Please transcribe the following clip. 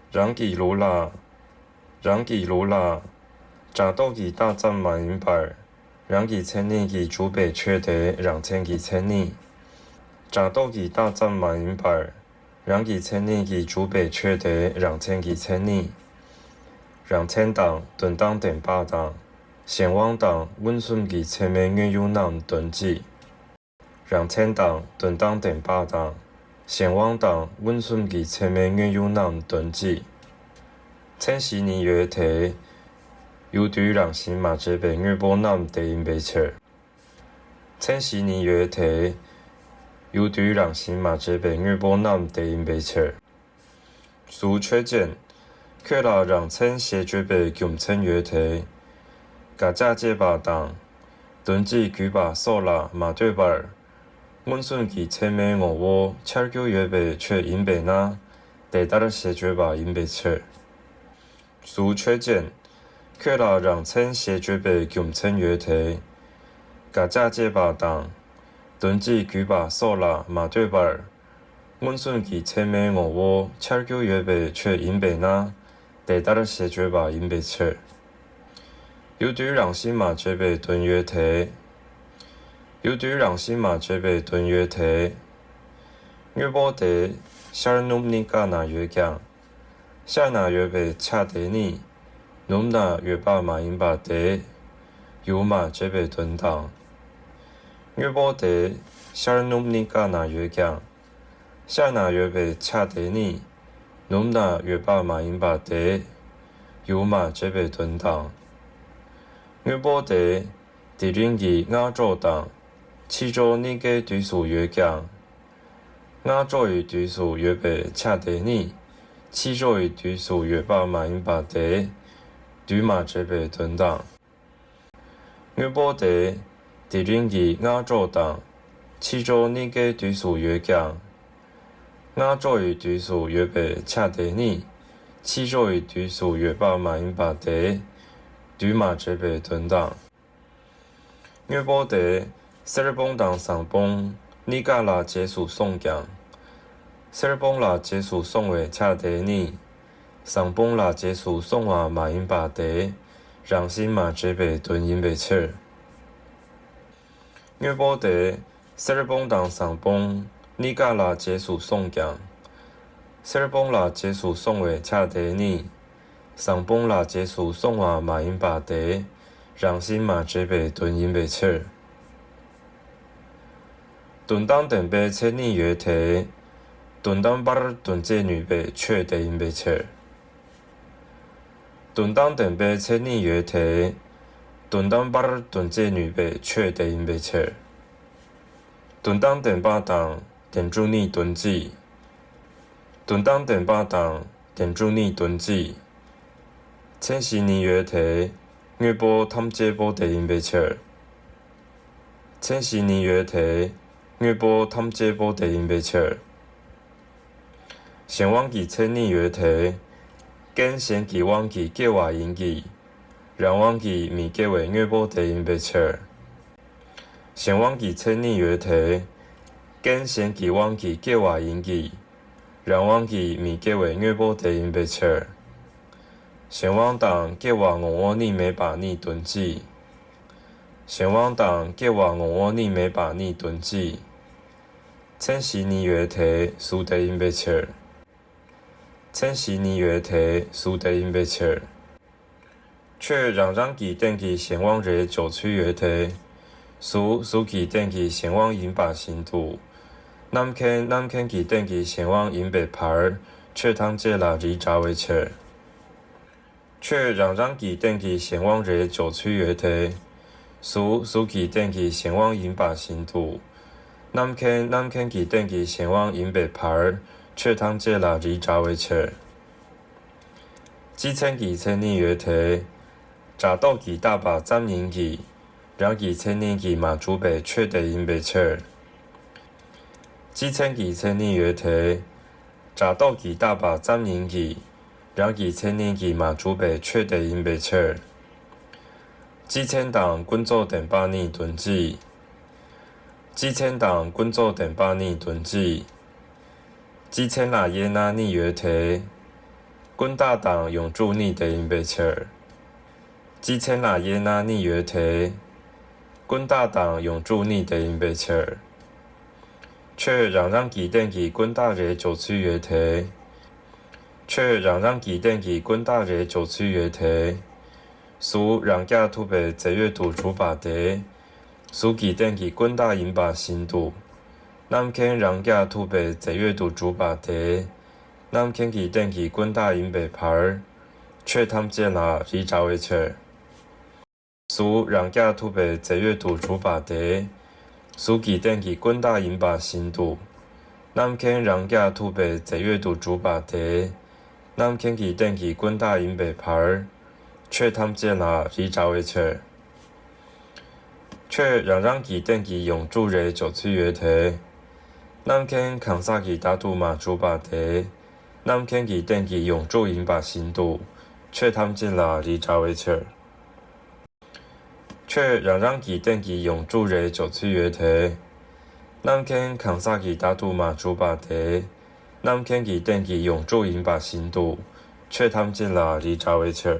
让吉罗拉，让吉罗拉，扎多吉大战马银板，让吉千尼吉主北缺德，让千吉千尼，扎多吉大战马银板，让吉千尼吉主北缺德，让千吉千尼，让千党顿当等八党，先王党温顺吉前面原有南顿吉，让千党顿当等八党。先王党温顺吉前面原有南顿吉，千禧年月提，有对让新马这边原波南地因被切。千禧年月提，有对让新马这边原波南地因被切。苏缺见，却拉让千协这边共千月提，噶家这把党，顿吉举把索拉马对把。温顺吉前面我철교 예배 최 인배나 대다를 세죄바 인배체 수 최전 쾌라랑 첸 세죄배 겸천 예태 가자제바 당 던지 규바 소라 마되발温顺吉前面我철교 예배 최 인배나 대다를 세죄바 인배체 유두랑 신마 제배 돈 예태有对让新马这边顿月提，月波的夏尔努尼加那月强，夏那月被恰得尼，努那月把马因把的，有马这边顿当。月波的夏尔努尼加那月强，夏那月被恰得尼，努那月把马因把的，有马这边顿当。月波的第零吉亚洲当。七周你给对数越强，亚洲与对数越被恰得你，七周与对数越把马因把得，对马这被顿当。越波得第零吉亚洲当，七周你给对数越强，亚洲与对数越被恰得你，七周与对数越把马因把得，对马这被顿当。越波得。塞尔邦党上邦，尼加拉结束送奖。塞尔邦拉结束送为恰得尼，上邦拉结束送话马因巴得，让新马这边顿因被切。约波得塞尔邦党上邦，尼加拉结束送奖。塞尔邦拉结束送为恰得尼，上邦拉结束送话马因巴得，让新马这边顿因被切。顿当等被千年月提，顿当把顿这女被确得因被切。顿当等被千年月提，顿当把顿这女被确得因被切。顿当等把当点住你顿记，顿当等把当点住你顿记。千禧年月提，月波他这波得因被切。千禧年月提。月波他这波得因被切，先往吉千年月提，跟先吉往吉计划因吉，让往吉米计为月波得因被切，先往吉千年月提，跟先吉往吉计划因吉，让往吉米计为月波得因被切，先往党计划我你没把你囤积。先往党计划我你没把你囤积。千禧年月提苏得因被切，千禧年月提苏得因被切，却让吉等吉先往热九区月提，苏吉等吉先往因把新土，南肯吉等吉先往因被牌，却汤这拉里扎为切，却让吉等吉先往热九区月提，苏吉等吉先往因把新土。南肯吉等吉先往因北牌，却汤这拉里扎为切。几千吉千年月提，扎到吉大把占人吉，让吉千年吉马主北却得因被切。几千吉千年月提，扎到吉大把占人吉，让吉千年吉马主北却得因被切。几千党滚走等把你囤积。几千党滚走等把你囤积，几千拉耶那你月提， quân大党永驻逆的营北切尔，基千那耶那逆约提，quân大党永驻逆的营北切尔，却让基电基quân大人九区约提，却让基电基quân大人九区约提，苏让家土北在阅读主把的，苏基电基quân大营把新度，南肯让家土北在阅读主把的。南肯基电基quân大营北牌，却tham见了李查维切。苏让家土北在阅读主把的，苏基电基quân大营把新度，南肯让家土北在阅读主把的，南肯基电基quân大营北牌，却tham见了李查维切。却让基电基永驻人九区约提，南肯康萨基大杜马主把的。南肯基电基永驻营把新度，却tham见了李查维切，却让基电基永驻人九区约提，南肯康萨基大杜马主把的，南肯基电基永驻营把新度，却tham见了李查维切。